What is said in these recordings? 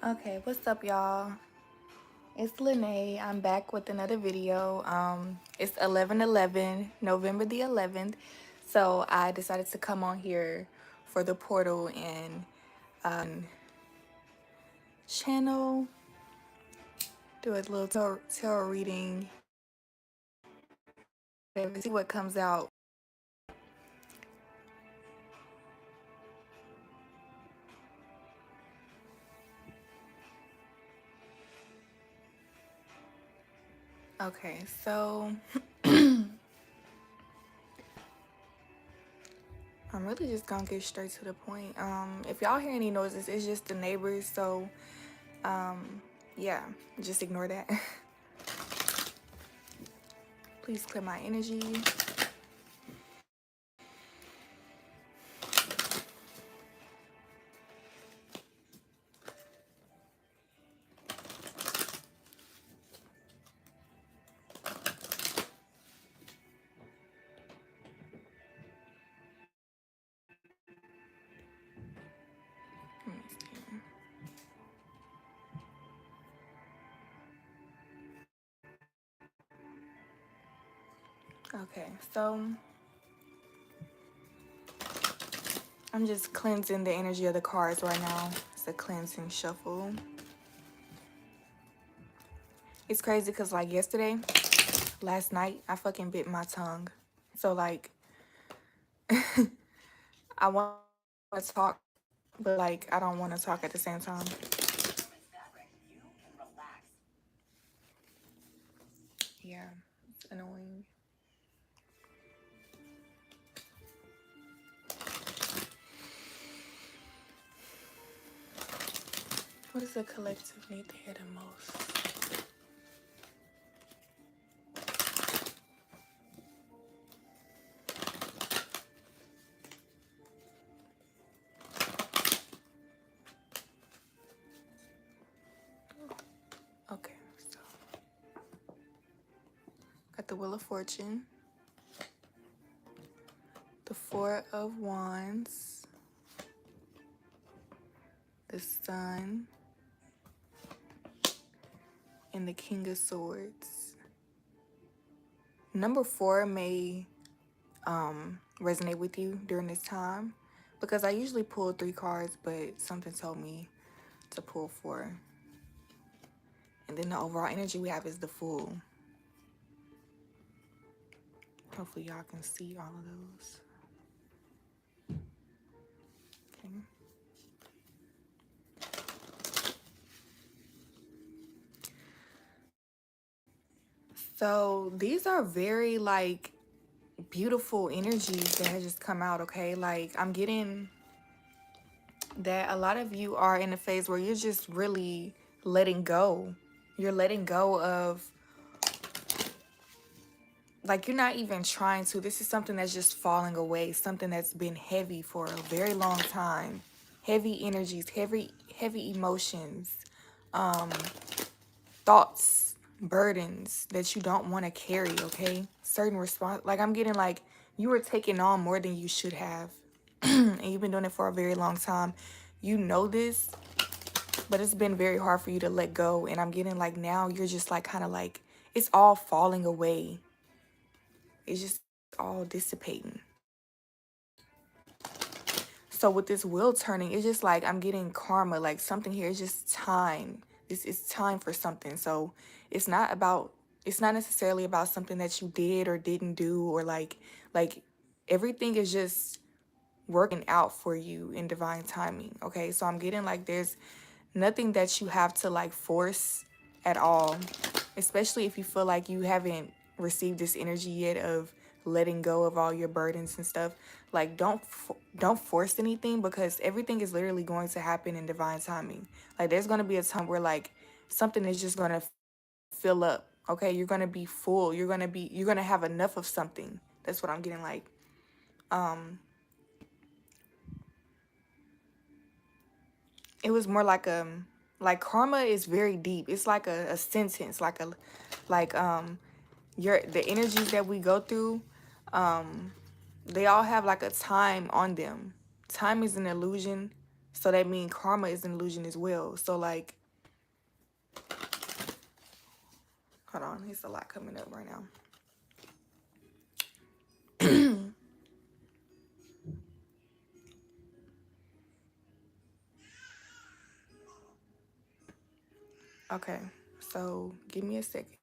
Okay, what's up, y'all? It's Lanae. I'm back with another video. It's 11/11, November the 11th. So I decided to come on here for the portal and channel, do a little tarot reading, see what comes out. Okay, so I'm really just gonna get straight to the point. If y'all hear any noises, it's just the neighbors. So yeah, just ignore that. Please clear my energy. Let me see. Okay, so I'm just cleansing the energy of the cards right now. It's a cleansing shuffle. It's crazy because like last night, I fucking bit my tongue. So like, I want to talk, but like, I don't want to talk at the same time. Yeah, it's annoying. What does the collective need to hear the most? Okay, so got the Wheel of Fortune, the Four of Wands, the Sun, and the King of Swords. Number 4 may resonate with you during this time because I usually pull 3 cards, but something told me to pull 4. And then the overall energy we have is the Fool. Hopefully y'all can see all of those. Okay. So these are very like beautiful energies that have just come out, okay? Like I'm getting that a lot of you are in a phase where you're just really letting go. You're letting go of, like, you're not even trying to. This is something that's just falling away, something that's been heavy for a very long time. Heavy energies, heavy emotions, thoughts, burdens that you don't want to carry, okay? Certain response, like I'm getting like you were taking on more than you should have. And you've been doing it for a very long time. You know this, but it's been very hard for you to let go. And I'm getting like now you're just like kind of like it's all falling away. It's just all dissipating. So with this wheel turning, it's just like I'm getting karma, like something here. It's just time. This is time for something. So it's not necessarily about something that you did or didn't do, or like everything is just working out for you in divine timing. Okay, so I'm getting like there's nothing that you have to like force at all, especially if you feel like you haven't received this energy yet of letting go of all your burdens and stuff. Like don't force anything, because everything is literally going to happen in divine timing. Like there's going to be a time where like something is just going to fill up. Okay, you're going to be full. You're going to have enough of something. That's what I'm getting like. It was more like karma is very deep. It's like a sentence, like the energies that we go through, they all have like a time on them. Time is an illusion. So that means karma is an illusion as well. So like, hold on, it's a lot coming up right now. Okay, so give me a second.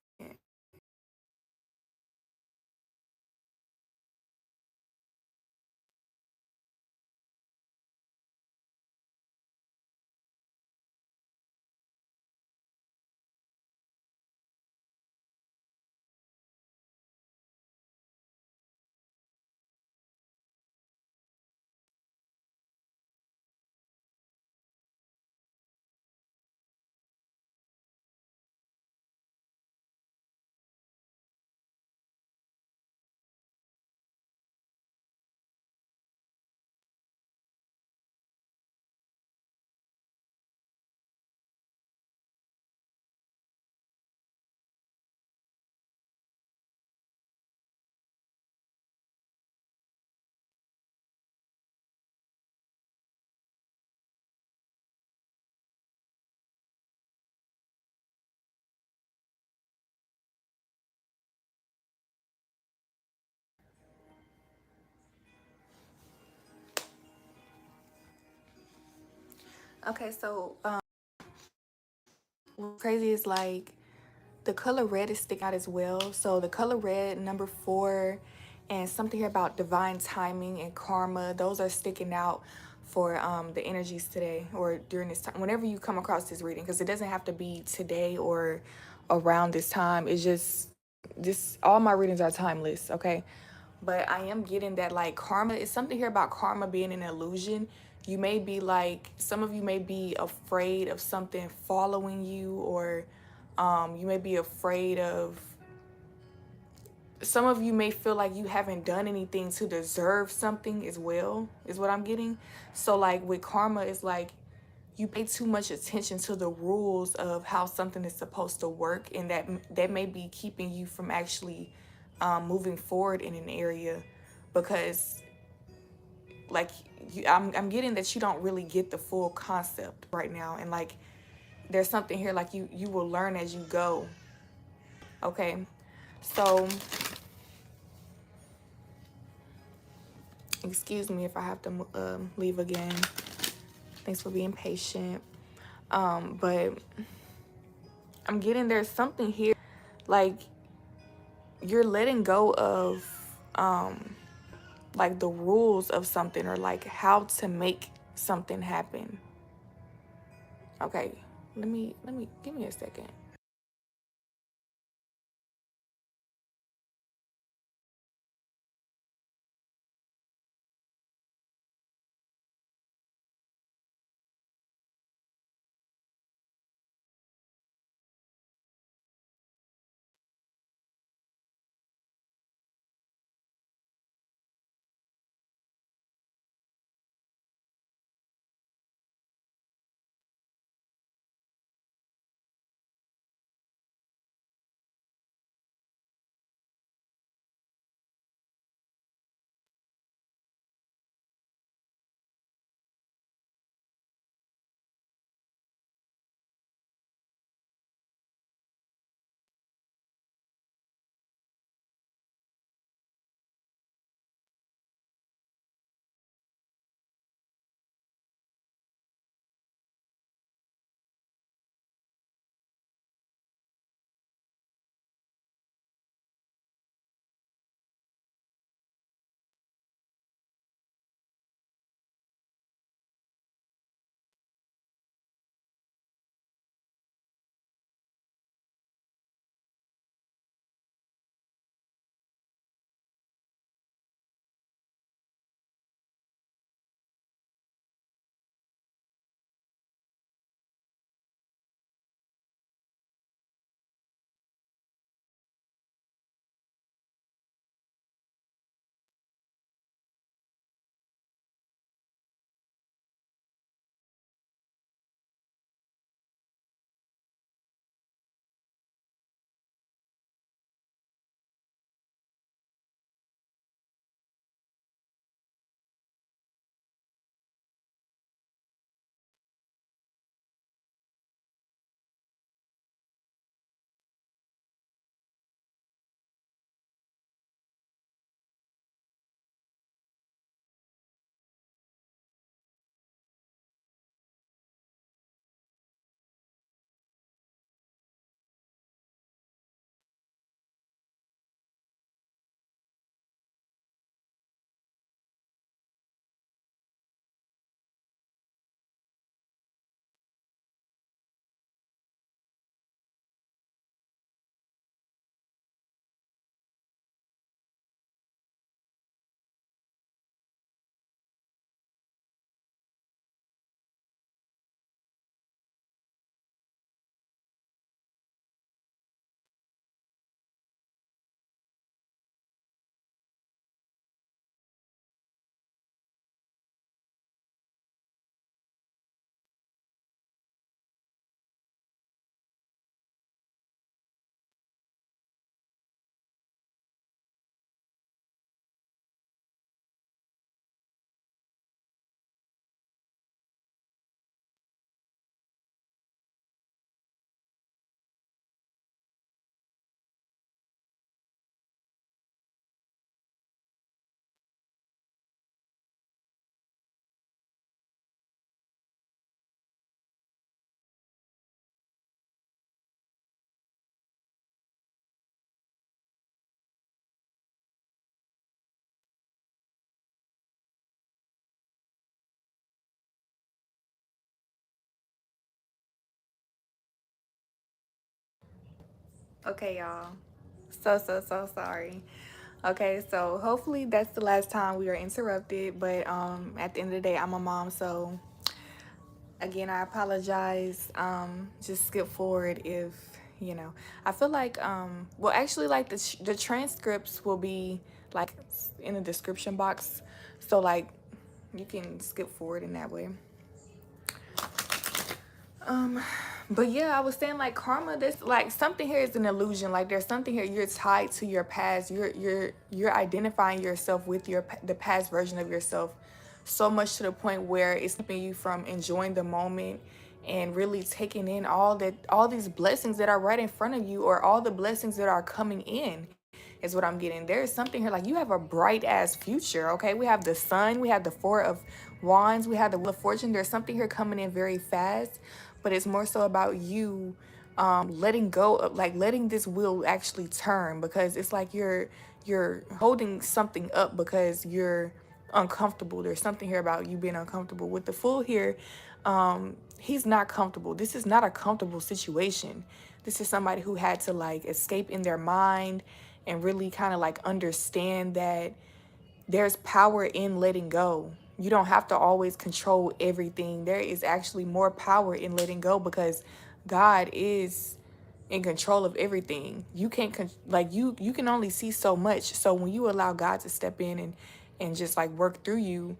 Okay, so what's crazy is like the color red is sticking out as well. So the color red, number 4, and something here about divine timing and karma, those are sticking out for the energies today or during this time. Whenever you come across this reading, because it doesn't have to be today or around this time. It's just this. All my readings are timeless. Okay, but I am getting that like karma is something here about karma being an illusion. You may be like, some of you may be afraid of something following you, or you may be afraid of, some of you may feel like you haven't done anything to deserve something as well, is what I'm getting. So like with karma, it's like you pay too much attention to the rules of how something is supposed to work, and that may be keeping you from actually moving forward in an area, because like I'm getting that you don't really get the full concept right now, and like there's something here like you will learn as you go. Okay, so excuse me if I have to leave again. Thanks for being patient. But I'm getting there's something here like you're letting go of like the rules of something, or like how to make something happen. Okay, let me give me a second. Okay, y'all. So sorry. Okay, so hopefully that's the last time we are interrupted. But at the end of the day, I'm a mom, so again, I apologize. Just skip forward if I feel like well, actually, like the transcripts will be like in the description box, so like you can skip forward in that way. Um, but yeah, I was saying like karma. This like something here is an illusion. Like there's something here. You're tied to your past. You're identifying yourself with the past version of yourself, so much to the point where it's keeping you from enjoying the moment and really taking in all these blessings that are right in front of you, or all the blessings that are coming in. Is what I'm getting. There is something here like you have a bright ass future. Okay, we have the sun, we have the Four of Wands, we have the Wheel of Fortune. There's something here coming in very fast, but it's more so about you letting go of like letting this wheel actually turn, because it's like you're holding something up because you're uncomfortable. There's something here about you being uncomfortable. With the Fool here, he's not comfortable. This is not a comfortable situation. This is somebody who had to like escape in their mind and really kind of like understand that there's power in letting go. You don't have to always control everything. There is actually more power in letting go, because God is in control of everything. You can't like you can only see so much. So when you allow God to step in and just like work through you,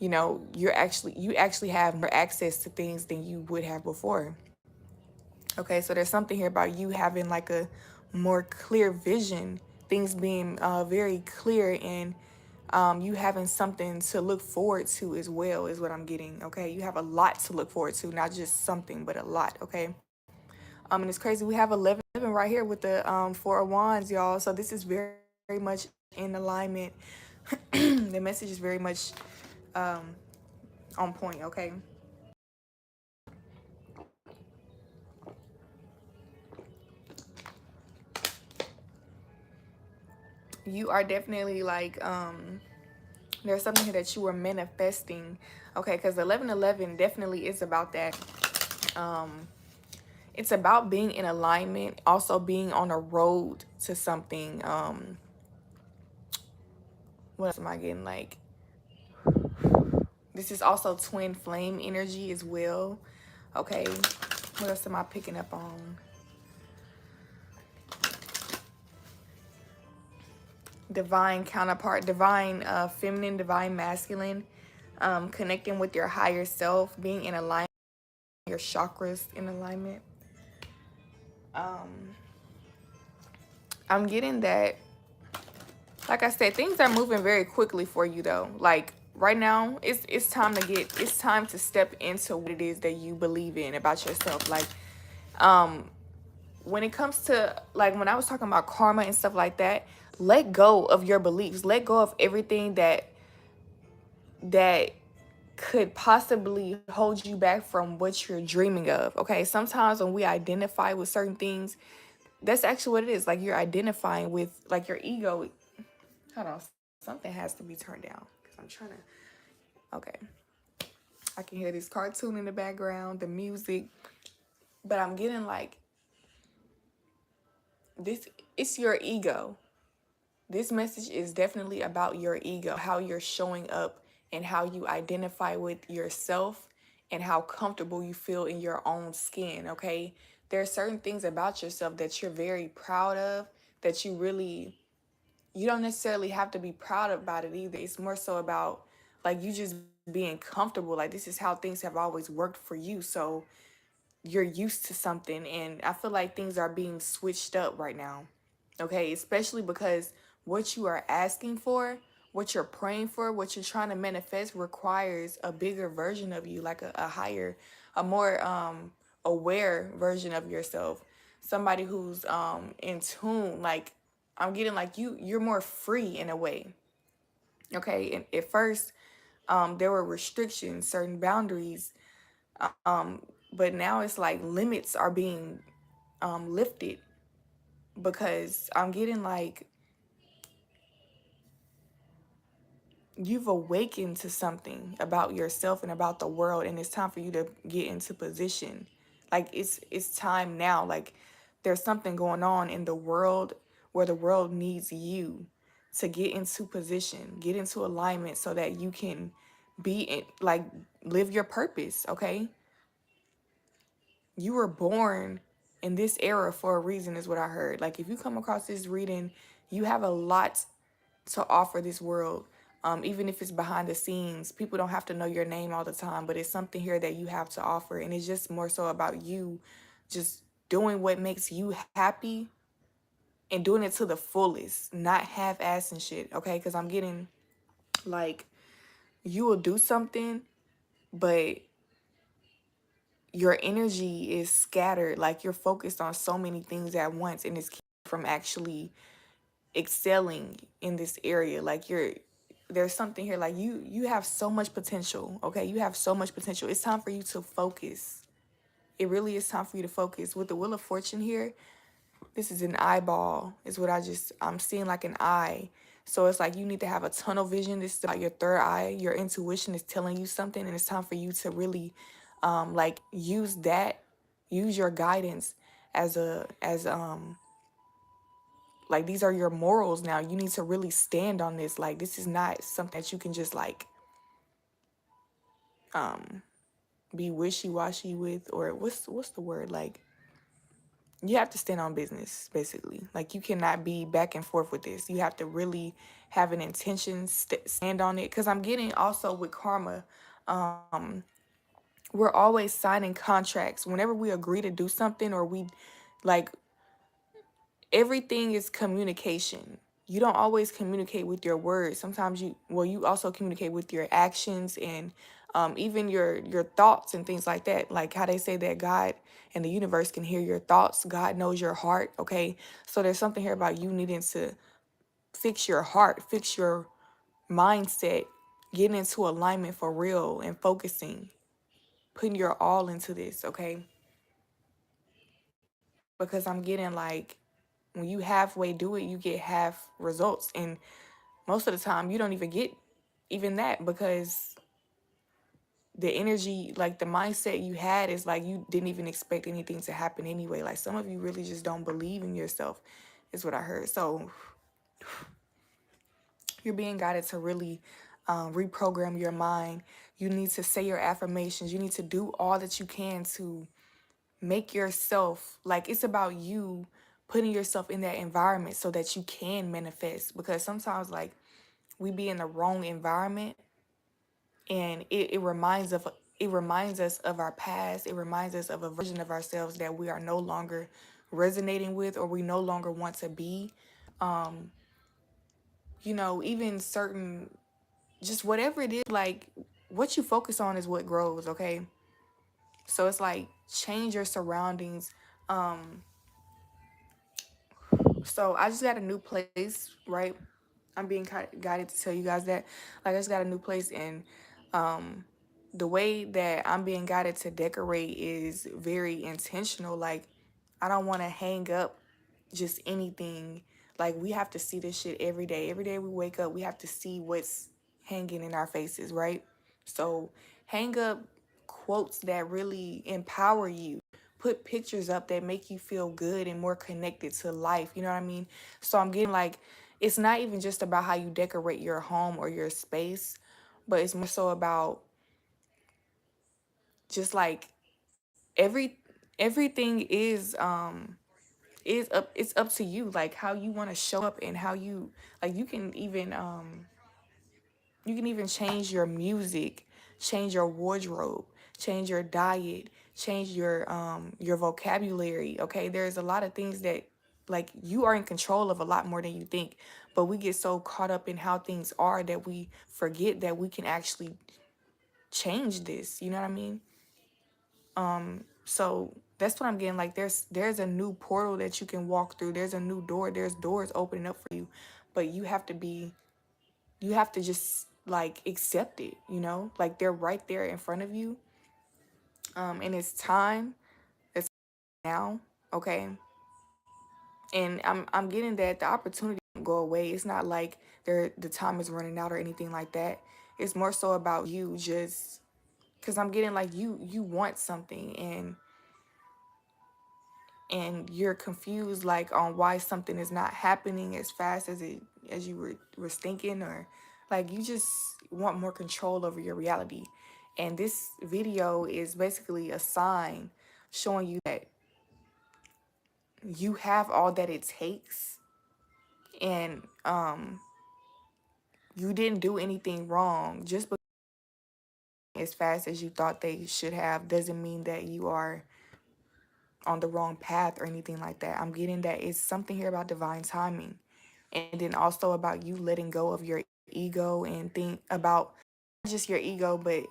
you actually have more access to things than you would have before. Okay, so there's something here about you having like a more clear vision, things being very clear, and you having something to look forward to as well, is what I'm getting. Okay, you have a lot to look forward to, not just something, but a lot. Okay, and it's crazy. We have 11 right here with the Four of Wands, y'all. So this is very, very much in alignment. The message is very much um, on point. Okay. You are definitely like there's something here that you are manifesting. Okay, because 1111 definitely is about that. It's about being in alignment, also being on a road to something. What else am I getting? Like this is also twin flame energy as well. Okay, what else am I picking up on? Divine counterpart, divine feminine, divine masculine, connecting with your higher self, being in alignment, your chakras in alignment. I'm getting that, like I said, things are moving very quickly for you though. Like right now, it's time to step into what it is that you believe in about yourself. Like when it comes to like when I was talking about karma and stuff like that, let go of your beliefs. Let go of everything that could possibly hold you back from what you're dreaming of. Okay, sometimes when we identify with certain things, that's actually what it is. Like you're identifying with like your ego. Hold on, something has to be turned down because I'm trying to. Okay, I can hear this cartoon in the background, the music, but I'm getting like this. It's your ego. This message is definitely about your ego, how you're showing up and how you identify with yourself and how comfortable you feel in your own skin, okay? There are certain things about yourself that you're very proud of, that you don't necessarily have to be proud about it either. It's more so about like you just being comfortable. Like this is how things have always worked for you. So you're used to something, and I feel like things are being switched up right now. Okay, especially because what you are asking for, what you're praying for, what you're trying to manifest requires a bigger version of you, like a higher, a more aware version of yourself. Somebody who's in tune. Like I'm getting like you're more free in a way. Okay, and at first there were restrictions, certain boundaries, um, but now it's like limits are being lifted, because I'm getting like you've awakened to something about yourself and about the world, and it's time for you to get into position. Like it's time now. Like there's something going on in the world where the world needs you to get into position, get into alignment so that you can be in, like, live your purpose, okay? You were born in this era for a reason, is what I heard. Like, if you come across this reading, you have a lot to offer this world. Even if it's behind the scenes, people don't have to know your name all the time, but it's something here that you have to offer. And it's just more so about you just doing what makes you happy and doing it to the fullest, not half-ass and shit, okay? Because I'm getting, like, you will do something, but your energy is scattered. Like, you're focused on so many things at once, and it's keeping you from actually excelling in this area. Like, there's something here, like, you have so much potential, okay? You have so much potential. It's time for you to focus. It really is time for you to focus. With the Wheel of Fortune here, this is an eyeball, is what I'm seeing, like an eye. So it's like you need to have a tunnel vision. This is about your third eye. Your intuition is telling you something, and it's time for you to really like use your guidance as like, these are your morals now. You need to really stand on this. Like, this is not something that you can just like um be wishy-washy with, or what's the word, like, you have to stand on business, basically. Like, you cannot be back and forth with this. You have to really have an intention, stand on it. Because I'm getting also with karma, um, we're always signing contracts. Whenever we agree to do something, or we, like, everything is communication. You don't always communicate with your words. Sometimes you also communicate with your actions, and even your thoughts and things like that. Like how they say that God and the universe can hear your thoughts. God knows your heart, okay? So there's something here about you needing to fix your heart, fix your mindset, getting into alignment for real and focusing, putting your all into this, okay? Because I'm getting, like, when you halfway do it, you get half results. And most of the time, you don't even get even that, because the energy, like the mindset you had, is like you didn't even expect anything to happen anyway. Like, some of you really just don't believe in yourself, is what I heard. So you're being guided to really reprogram your mind. You need to say your affirmations. You need to do all that you can to make yourself, like, it's about you putting yourself in that environment so that you can manifest. Because sometimes, like, we be in the wrong environment, and it reminds us of our past. It reminds us of a version of ourselves that we are no longer resonating with, or we no longer want to be. um Even certain, just whatever it is, like, what you focus on is what grows, okay? So it's like, change your surroundings. um So I just got a new place, right? I'm being guided to tell you guys that. Like, I just got a new place, and the way that I'm being guided to decorate is very intentional. Like, I don't want to hang up just anything. Like, we have to see this shit every day. Every day we wake up, we have to see what's hanging in our faces, right? So hang up quotes that really empower you. Put pictures up that make you feel good and more connected to life. You know what I mean? So I'm getting, like, it's not even just about how you decorate your home or your space, but it's more so about just like everything is up, it's up to you, like how you want to show up, and how you, like, you can even change your music, change your wardrobe, change your diet, change your vocabulary, okay? There's a lot of things that, like, you are in control of a lot more than you think, but we get so caught up in how things are that we forget that we can actually change this, you know what I mean? So that's what I'm getting. Like, there's a new portal that you can walk through. There's a new door. There's doors opening up for you, but you have to just, like, accept it. Like, they're right there in front of you. And it's time. It's now. Okay. And I'm getting that the opportunity won't go away. It's not like the time is running out or anything like that. It's more so about you, just because I'm getting, like, you want something, and and you're confused like on why something is not happening as fast as it as you were thinking, or like you just want more control over your reality. And this video is basically a sign showing you that you have all that it takes, and you didn't do anything wrong. Just because as fast as you thought they should have doesn't mean that you are on the wrong path or anything like that. I'm getting that it's something here about divine timing. And then also about you letting go of your ego and think about not just your ego, but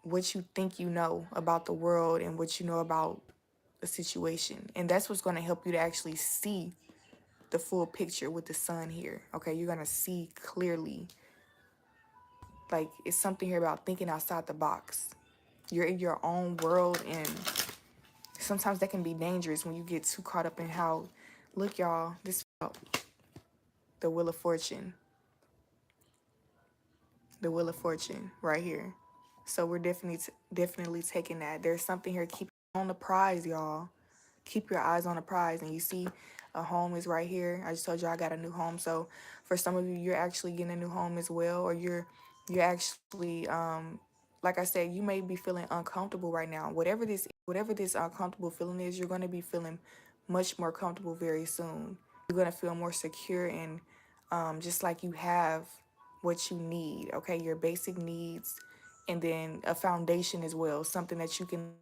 what you think you know about the world and what you know about a situation. And that's what's going to help you to actually see the full picture with the sun here. Okay, you're going to see clearly. Like, it's something here about thinking outside the box. You're in your own world, and sometimes that can be dangerous when you get too caught up in how, look, y'all, this the Wheel of Fortune. The Wheel of Fortune right here. So we're definitely taking that. There's something here. Keep on the prize, y'all. Keep your eyes on the prize. And you see a home is right here. I just told you I got a new home. So for some of you, you're actually getting a new home as well, or you're actually like I said, you may be feeling uncomfortable right now. Whatever this uncomfortable feeling is, you're going to be feeling much more comfortable very soon. You're going to feel more secure, and just like you have what you need, okay, your basic needs, and then a foundation as well, something that you can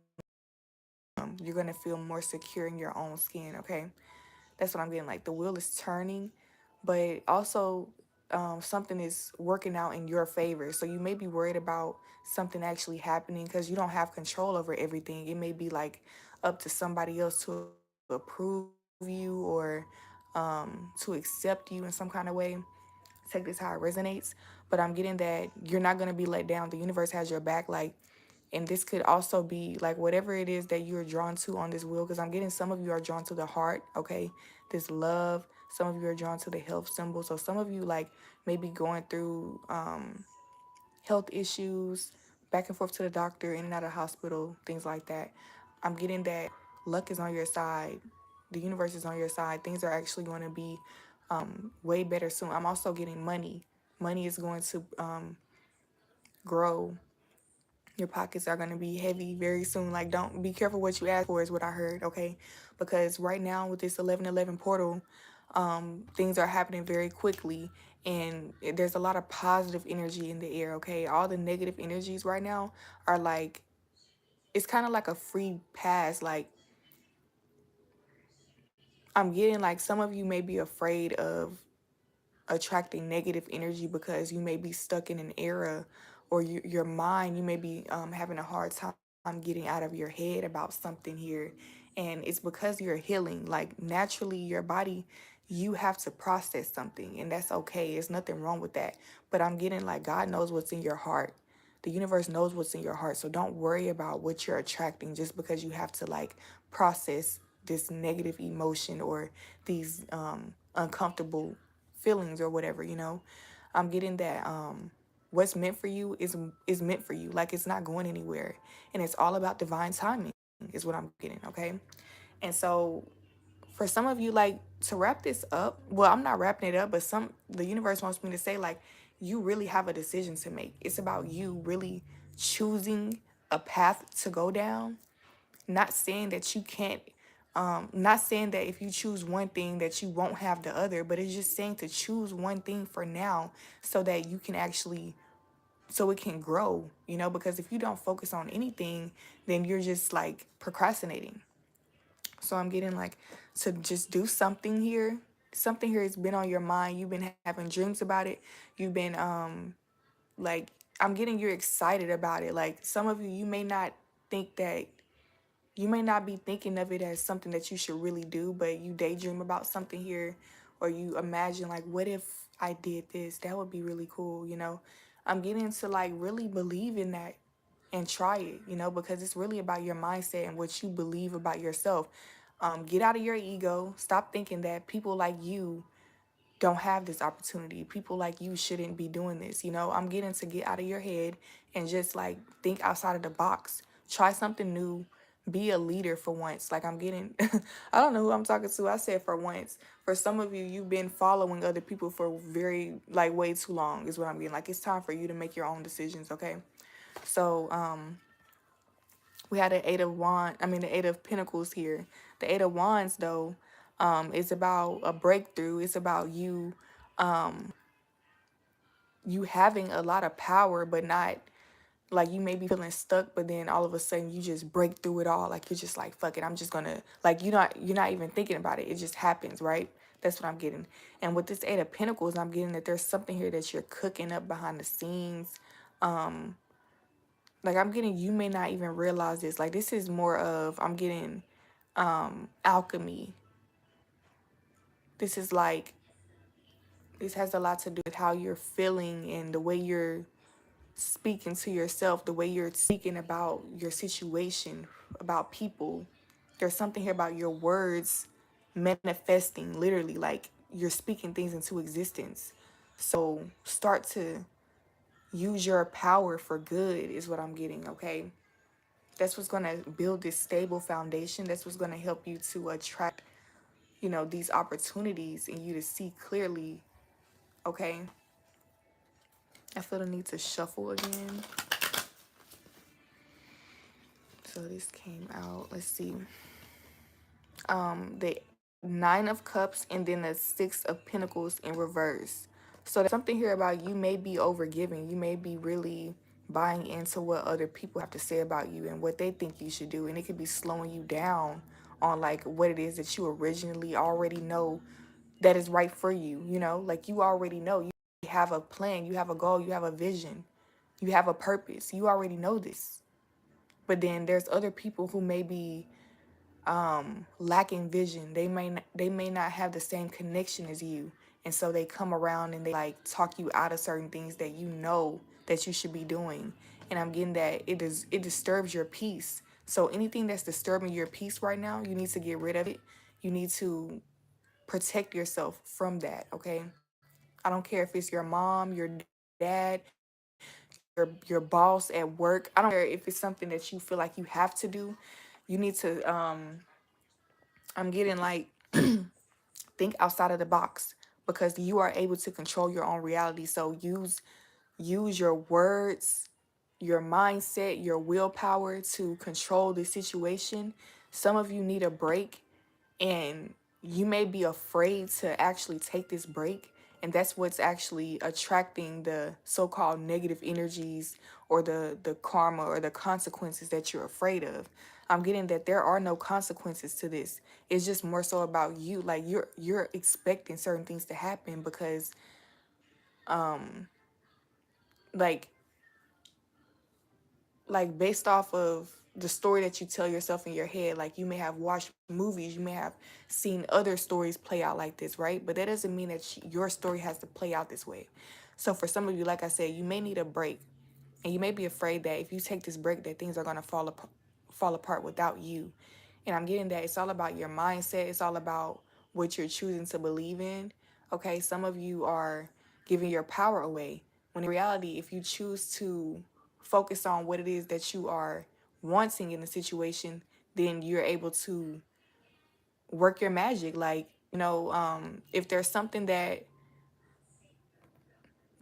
you're going to feel more secure in your own skin, okay? That's what I'm getting. Like the wheel is turning, but also something is working out in your favor. So you may be worried about something actually happening because you don't have control over everything. It may be like up to somebody else to approve you, or to accept you in some kind of way. Take this how it resonates. But I'm getting that you're not going to be let down. The universe has your back. Like, and this could also be like whatever it is that you're drawn to on this wheel, because I'm getting some of you are drawn to the heart, okay, this love. Some of you are drawn to the health symbol. So some of you like maybe going through health issues, back and forth to the doctor, in and out of hospital, things like that. I'm getting that luck is on your side. The universe is on your side. Things are actually going to be way better soon. I'm also getting money. Money is going to grow. Your pockets are going to be heavy very soon. Like, don't be careful what you ask for, is what I heard, okay? Because right now with this 1111 portal, things are happening very quickly, and there's a lot of positive energy in the air, okay? All the negative energies right now are like, it's kind of like a free pass. Like, I'm getting like some of you may be afraid of attracting negative energy because you may be stuck in an era, or your mind, you may be having a hard time getting out of your head about something here. And it's because you're healing. Like, naturally, your body, you have to process something, and that's okay. There's nothing wrong with that. But I'm getting like God knows what's in your heart. The universe knows what's in your heart. So don't worry about what you're attracting just because you have to like process this negative emotion or these uncomfortable feelings or whatever, you know. I'm getting that what's meant for you is meant for you. Like, it's not going anywhere. And it's all about divine timing is what I'm getting, okay? And so for some of you, like, to wrap this up, well, I'm not wrapping it up, but the universe wants me to say, like, you really have a decision to make. It's about you really choosing a path to go down. Not saying that you can't, not saying that if you choose one thing that you won't have the other, but it's just saying to choose one thing for now so that you can actually, so it can grow, you know, because if you don't focus on anything, then you're just like procrastinating. So I'm getting like to just do something here. Something here has been on your mind. You've been having dreams about it. You've been like, I'm getting you're excited about it. Like, some of you, you may not think that, you may not be thinking of it as something that you should really do, but you daydream about something here, or you imagine like, what if I did this? That would be really cool, you know? I'm getting to like really believe in that and try it, you know, because it's really about your mindset and what you believe about yourself. Get out of your ego. Stop thinking that people like you don't have this opportunity. People like you shouldn't be doing this. You know, I'm getting to get out of your head and just like think outside of the box. Try something new. Be a leader for once. Like I'm getting, I don't know who I'm talking to. I said for once. For some of you, you've been following other people for very, like way too long is what I'm getting. Like it's time for you to make your own decisions, okay? So, we had the the Eight of Pentacles here. The Eight of Wands, though, is about a breakthrough. It's about you, you having a lot of power, but not like you may be feeling stuck, but then all of a sudden you just break through it all. Like you're just like, fuck it, I'm just gonna like you're not even thinking about it. It just happens, right? That's what I'm getting. And with this Eight of Pentacles, I'm getting that there's something here that you're cooking up behind the scenes. Like I'm getting, you may not even realize this. Like this is more of, I'm getting alchemy. This is like, this has a lot to do with how you're feeling and the way you're speaking to yourself, the way you're speaking about your situation, about people. There's something here about your words manifesting, literally, like you're speaking things into existence. So start to use your power for good, is what I'm getting, okay? That's what's going to build this stable foundation. That's what's going to help you to attract, these opportunities and you to see clearly, okay? I feel the need to shuffle again. So this came out, let's see. The Nine of Cups and then the Six of Pentacles in reverse. So there's something here about you may be overgiving. You may be really buying into what other people have to say about you and what they think you should do. And it could be slowing you down on like what it is that you originally already know that is right for you. Like you already know. You have a plan, you have a goal, you have a vision, you have a purpose. You already know this. But then there's other people who may be lacking vision. They may not have the same connection as you, and so they come around and they like talk you out of certain things that you know that you should be doing. And I'm getting that it disturbs your peace. So anything that's disturbing your peace right now, you need to get rid of it. You need to protect yourself from that, okay? I don't care if it's your mom, your dad, your boss at work. I don't care if it's something that you feel like you have to do. You need to I'm getting like think outside of the box, because you are able to control your own reality. So use your words, your mindset, your willpower to control the situation. Some of you need a break, and you may be afraid to actually take this break, and that's what's actually attracting the so-called negative energies or the karma or the consequences that you're afraid of. I'm getting that there are no consequences to this. It's just more so about you. Like you're expecting certain things to happen because like based off of the story that you tell yourself in your head. Like you may have watched movies, you may have seen other stories play out like this, right? But that doesn't mean that your story has to play out this way. So for some of you, like I said, you may need a break, and you may be afraid that if you take this break that things are going to fall apart without you. And I'm getting that it's all about your mindset. It's all about what you're choosing to believe in. Okay, some of you are giving your power away, when in reality, if you choose to focus on what it is that you are wanting in the situation, then you're able to work your magic. Like, if there's something that,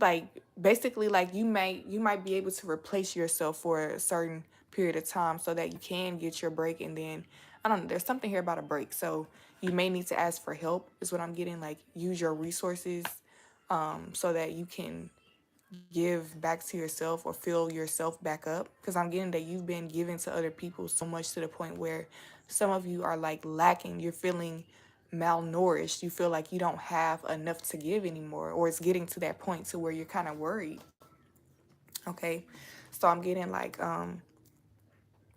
like, basically, like, you might be able to replace yourself for a certain period of time so that you can get your break. And then I don't know, there's something here about a break, so you may need to ask for help, is what I'm getting. Like, use your resources so that you can give back to yourself or fill yourself back up, because I'm getting that you've been giving to other people so much to the point where some of you are like lacking. You're feeling malnourished. You feel like you don't have enough to give anymore, or it's getting to that point to where you're kind of worried. Okay, so I'm getting like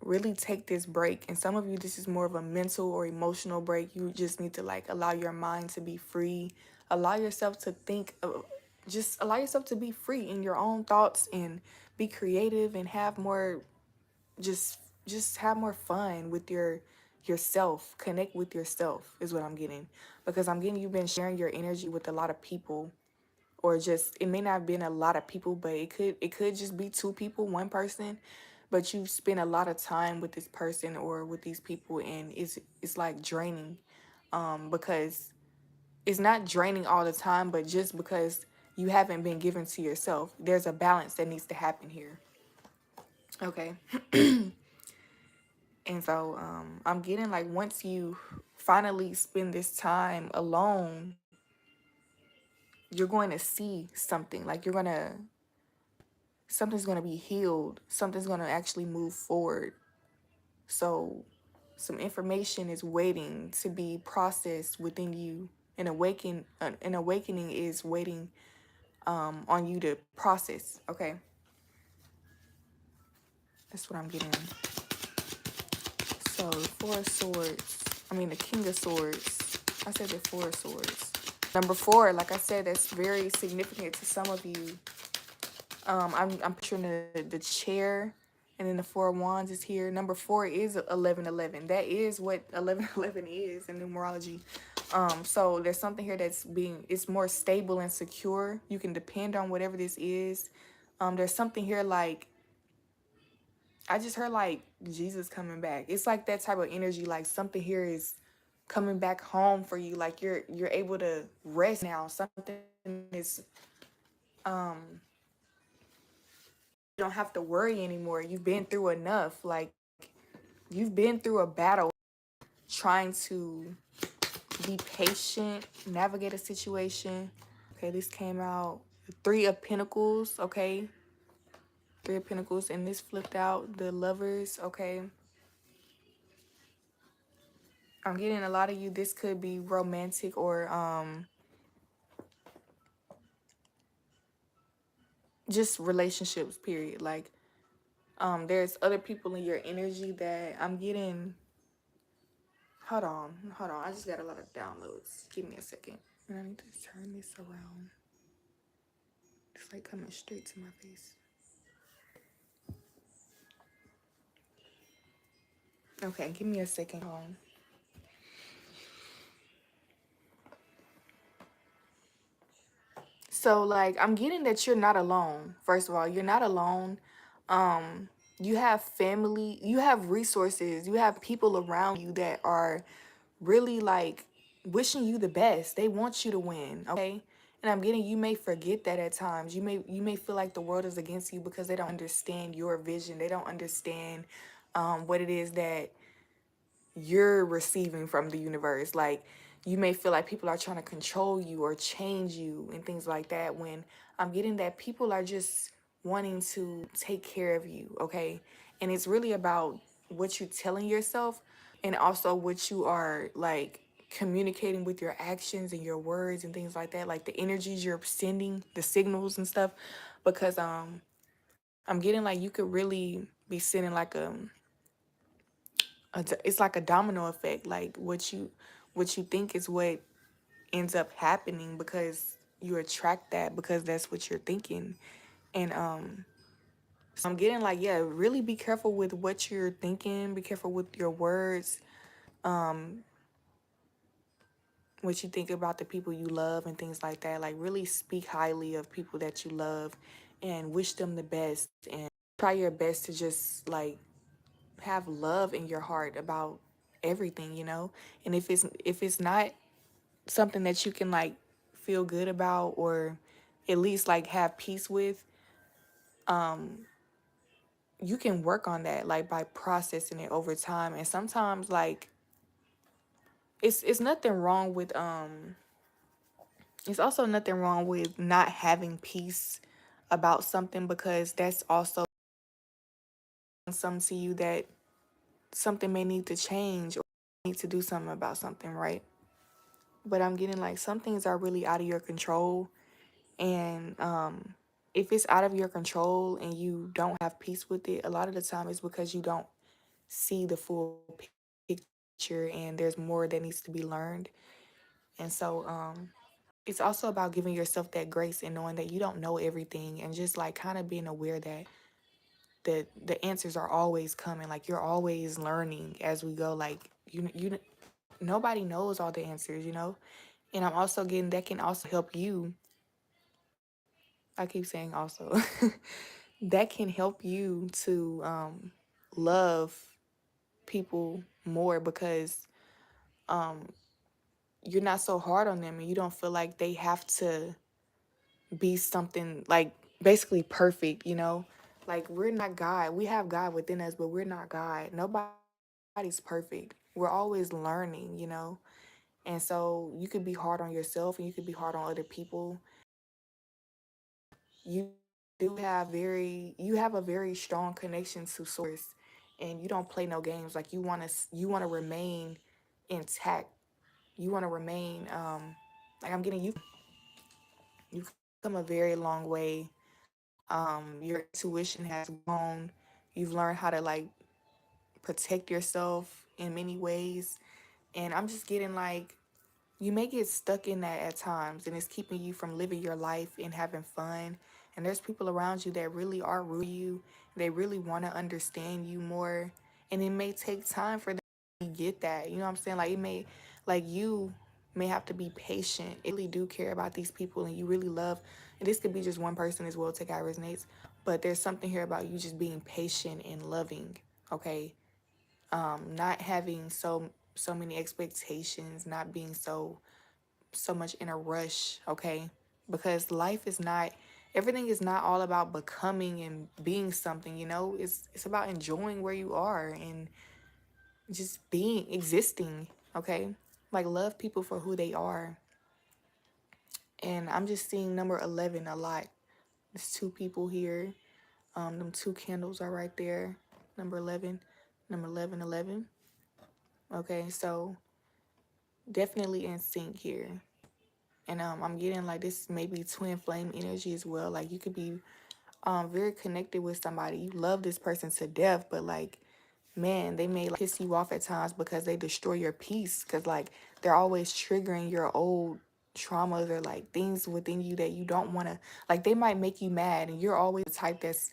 really take this break. And some of you, this is more of a mental or emotional break. You just need to like allow your mind to be free, allow yourself to think just allow yourself to be free in your own thoughts, and be creative and have more, just have more fun with yourself. Connect with yourself, is what I'm getting, because I'm getting you've been sharing your energy with a lot of people, or just, it may not have been a lot of people, but it could just be two people, one person. but you spend a lot of time with this person or with these people, and it's like draining, because it's not draining all the time, but just because you haven't been given to yourself. There's a balance that needs to happen here. Okay. And so I'm getting like once you finally spend this time alone, you're going to see something. Like something's going to be healed. Something's going to actually move forward. So some information is waiting to be processed within you. An awakening is waiting on you to process. Okay. That's what I'm getting. So Four of Swords. I mean the King of Swords. I said the Four of Swords. Number 4, like I said, that's very significant to some of you. I'm picturing the chair, and then the Four of Wands is here. Number 4 is 1111. That is what 1111 is in numerology. So there's something here it's more stable and secure. You can depend on whatever this is. There's something here like, I just heard like Jesus coming back. It's like that type of energy, like something here is coming back home for you. Like you're able to rest now. Something is you don't have to worry anymore. You've been through enough. Like you've been through a battle trying to be patient, navigate a situation. Okay, this came out 3 of Pentacles, okay? 3 of Pentacles, and this flipped out the Lovers, okay? I'm getting a lot of you, this could be romantic or just relationships, period. Like there's other people in your energy that I'm getting. Hold on. I just got a lot of downloads. Give me a second. And I need to turn this around. It's like coming straight to my face. Okay, give me a second. Hold on. So like I'm getting that you're not alone. First of all, you're not alone. You have family, you have resources, you have people around you that are really like wishing you the best. They want you to win, okay? And I'm getting, you may forget that at times. You may feel like the world is against you because they don't understand your vision. They don't understand what it is that you're receiving from the universe. Like you may feel like people are trying to control you or change you and things like that, when I'm getting that people are just wanting to take care of you, okay? And it's really about what you're telling yourself, and also what you are like communicating with your actions and your words and things like that, like the energies you're sending, the signals and stuff. Because I'm getting like you could really be sending like it's like a domino effect. Like what you think is what ends up happening, because you attract that because that's what you're thinking. And so I'm getting like, yeah, really be careful with what you're thinking, be careful with your words, what you think about the people you love and things like that. Like really speak highly of people that you love and wish them the best, and try your best to just like have love in your heart about everything, you know? And if it's not something that you can like feel good about, or at least like have peace with, you can work on that like by processing it over time. And sometimes like it's nothing wrong with it's also nothing wrong with not having peace about something, because that's also something to you that something may need to change or need to do something about something, right? But I'm getting like some things are really out of your control. And if it's out of your control and you don't have peace with it, a lot of the time it's because you don't see the full picture, and there's more that needs to be learned. And so it's also about giving yourself that grace and knowing that you don't know everything, and just like kind of being aware that the answers are always coming. Like you're always learning as we go. Like you nobody knows all the answers, you know? And I'm also getting that can also help you. I keep saying also. that can help you to love people more because um, you're not so hard on them and you don't feel like they have to be something like basically perfect, you know? Like we're not God. We have God within us, but we're not God. Nobody's perfect. We're always learning, you know? And so you could be hard on yourself and you could be hard on other people. You have a very strong connection to source and you don't play no games. Like you want to remain intact. You want to remain like I'm getting you've come a very long way. Your intuition has grown. You've learned how to like protect yourself in many ways. And I'm just getting like you may get stuck in that at times and it's keeping you from living your life and having fun. And there's people around you that really are rooting for you. They really want to understand you more. And it may take time for them to get that. You know what I'm saying? Like it may like you may have to be patient. It really do care about these people and you really love and this could be just one person as well, take out resonates. But there's something here about you just being patient and loving, okay? Not having so many expectations, not being so much in a rush, okay? Because life is not everything is not all about becoming and being something, you know? It's about enjoying where you are and just being existing, okay? Like love people for who they are. And I'm just seeing number 11 a lot. There's two people here. Them two candles are right there. Number 11, number 11, 11. Okay, so definitely in sync here. And I'm getting like this maybe twin flame energy as well. Like you could be very connected with somebody. You love this person to death, but like man, they may like piss you off at times because they destroy your peace. Cause like they're always triggering your old traumas or like things within you that you don't want to. Like they might make you mad, and you're always the type that's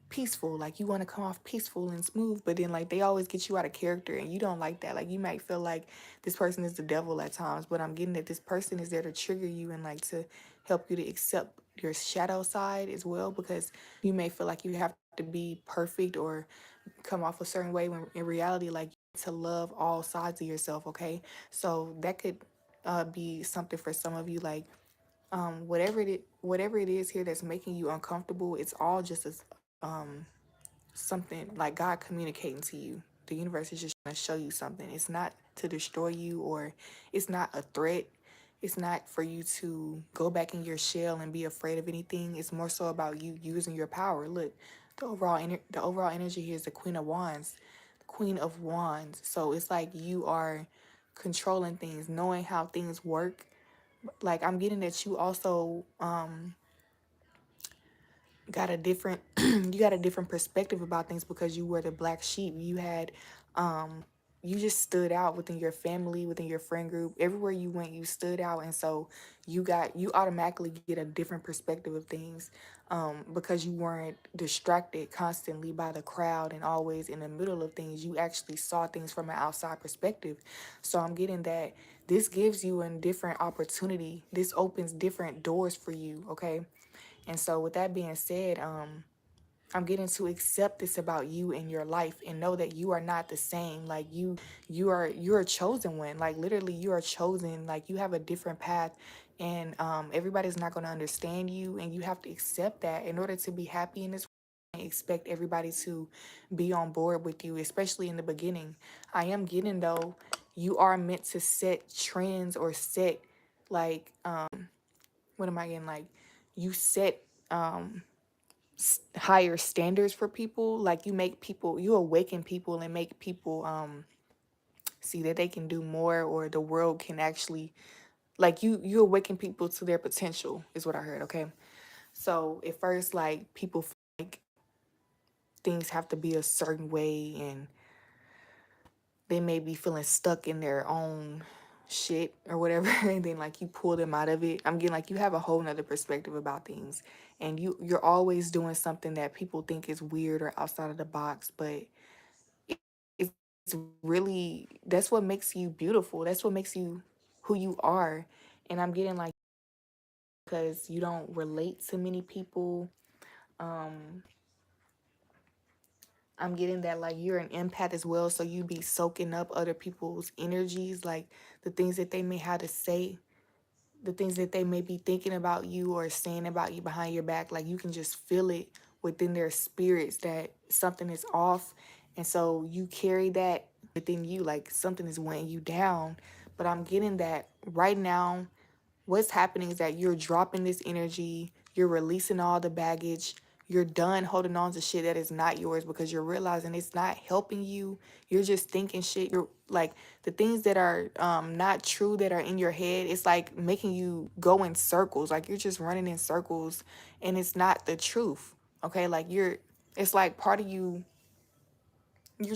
peaceful. Like you want to come off peaceful and smooth, but then like they always get you out of character, and you don't like that. Like you might feel like this person is the devil at times, but I'm getting that this person is there to trigger you and like to help you to accept your shadow side as well, because you may feel like you have to be perfect or come off a certain way when in reality like to love all sides of yourself, okay? So that could be something for some of you, like whatever it is here that's making you uncomfortable, it's all just as something like God communicating to you. The universe is just trying to show you something. It's not to destroy you, or it's not a threat. It's not for you to go back in your shell and be afraid of anything. It's more so about you using your power. Look, the overall energy here is the Queen of Wands. Queen of Wands. So it's like you are controlling things, knowing how things work. Like I'm getting that you also got a different you got a different perspective about things because you were the black sheep. You had you just stood out within your family, within your friend group. Everywhere you went, you stood out, and so you automatically get a different perspective of things because you weren't distracted constantly by the crowd and always in the middle of things. You actually saw things from an outside perspective. So I'm getting that this gives you a different opportunity. This opens different doors for you, okay? And so with that being said, I'm getting to accept this about you and your life and know that you are not the same. Like you're a chosen one. Like literally you are chosen. Like you have a different path, and everybody's not going to understand you, and you have to accept that in order to be happy in this world. Expect everybody to be on board with you, especially in the beginning. I am getting though, you are meant to set trends or set like what am I getting, like you set higher standards for people. Like you make people, you awaken people and make people see that they can do more, or the world can actually like you awaken people to their potential is what I heard, okay? So at first like people feel like things have to be a certain way and they may be feeling stuck in their own shit or whatever and then like you pull them out of it. I'm getting like you have a whole nother perspective about things, and you're always doing something that people think is weird or outside of the box, but it's really that's what makes you beautiful. That's what makes you who you are. And I'm getting like because you don't relate to many people, I'm getting that like you're an empath as well, so you be soaking up other people's energies, like the things that they may have to say, the things that they may be thinking about you or saying about you behind your back. Like you can just feel it within their spirits that something is off. And so you carry that within you, like something is weighing you down. But I'm getting that right now, what's happening is that you're dropping this energy, you're releasing all the baggage, you're done holding on to shit that is not yours because you're realizing it's not helping you. You're just thinking shit. You're like the things that are not true that are in your head, it's like making you go in circles. Like you're just running in circles and it's not the truth. Okay? Like it's like part of you're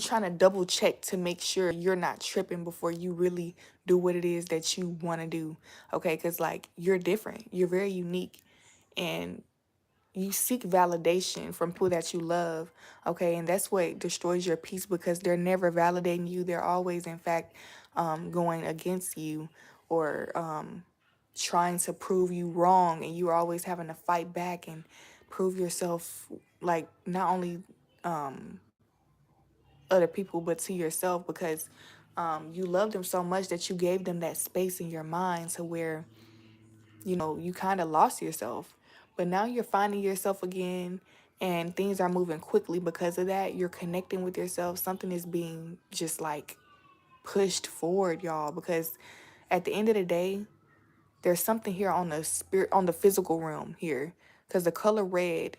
trying to double check to make sure you're not tripping before you really do what it is that you want to do. Okay, because like you're different, you're very unique, and you seek validation from people that you love. Okay, and that's what destroys your peace because they're never validating you. They're always in fact going against you, or trying to prove you wrong, and you're always having to fight back and prove yourself, like not only other people but to yourself, because you love them so much that you gave them that space in your mind to where you kind of lost yourself. But now you're finding yourself again, and things are moving quickly because of that. You're connecting with yourself. Something is being just like pushed forward, y'all, because at the end of the day, there's something here on the spirit, on the physical realm here, because the color red,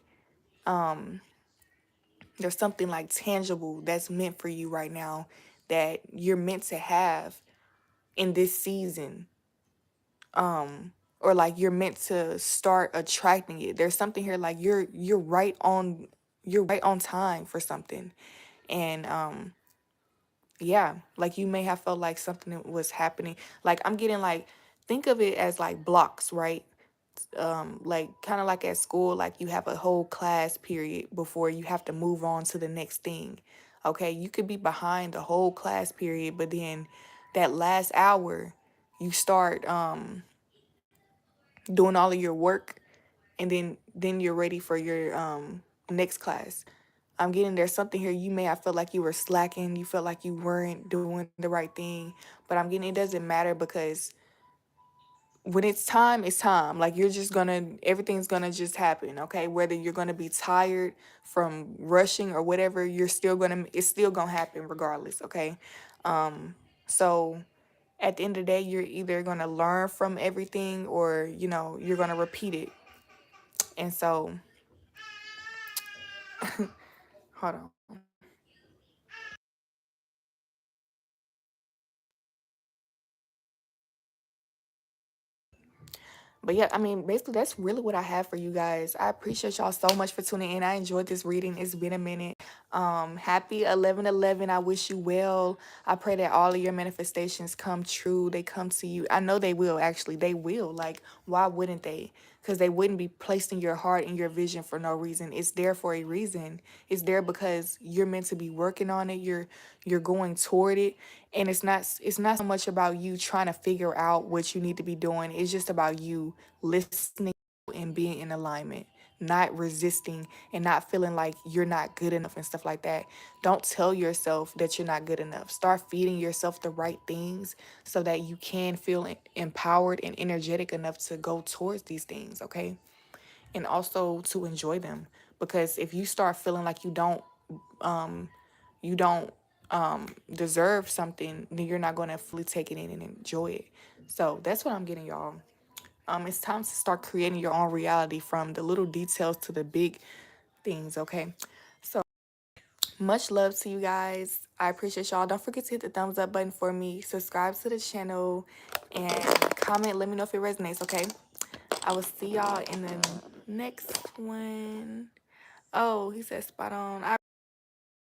there's something like tangible that's meant for you right now, that you're meant to have in this season, or like you're meant to start attracting it. There's something here like you're right on time for something. And yeah, like you may have felt like something was happening. Like I'm getting like, think of it as like blocks, right? Like kind of like at school, like you have a whole class period before you have to move on to the next thing. Okay, you could be behind the whole class period, but then that last hour you start doing all of your work, and then you're ready for your next class. I'm getting there's something here, you may have felt like you were slacking, you felt like you weren't doing the right thing, but I'm getting it doesn't matter, because when it's time, it's time. Like you're just gonna, everything's gonna just happen, okay? Whether you're gonna be tired from rushing or whatever, it's still gonna happen regardless, okay? So at the end of the day, you're either gonna learn from everything, or you're gonna repeat it. And so, hold on. But yeah, I mean, basically, that's really what I have for you guys. I appreciate y'all so much for tuning in. I enjoyed this reading. It's been a minute. Happy 11/11. I wish you well. I pray that all of your manifestations come true. They come to you. I know they will, actually. They will. Like, why wouldn't they? Because they wouldn't be placed in your heart and your vision for no reason. It's there for a reason. It's there because you're meant to be working on it. You're going toward it. And it's not so much about you trying to figure out what you need to be doing. It's just about you listening and being in alignment, not resisting and not feeling like you're not good enough and stuff like that. Don't tell yourself that you're not good enough. Start feeding yourself the right things so that you can feel empowered and energetic enough to go towards these things, okay? And also to enjoy them. Because if you start feeling like you don't deserve something, then you're not going to fully take it in and enjoy it. So that's what I'm getting, y'all. It's time to start creating your own reality, from the little details to the big things, okay? So much love to you guys. I appreciate y'all. Don't forget to hit the thumbs up button for me, subscribe to the channel, and comment. Let me know if it resonates, okay? I will see y'all in the next one. Oh, he said spot on. I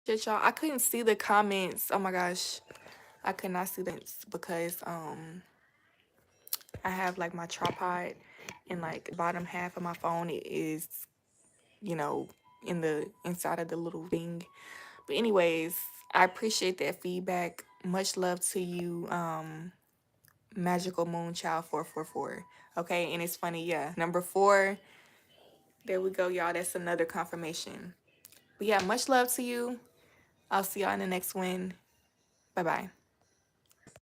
appreciate y'all. I couldn't see the comments. Oh my gosh. I could not see that because I have like my tripod, and like the bottom half of my phone is, you know, in the inside of the little thing. But anyways, I appreciate that feedback. Much love to you, Magical Moon Child 444. Okay, and it's funny, yeah. Number 4. There we go, y'all. That's another confirmation. But yeah, much love to you. I'll see y'all in the next one. Bye bye.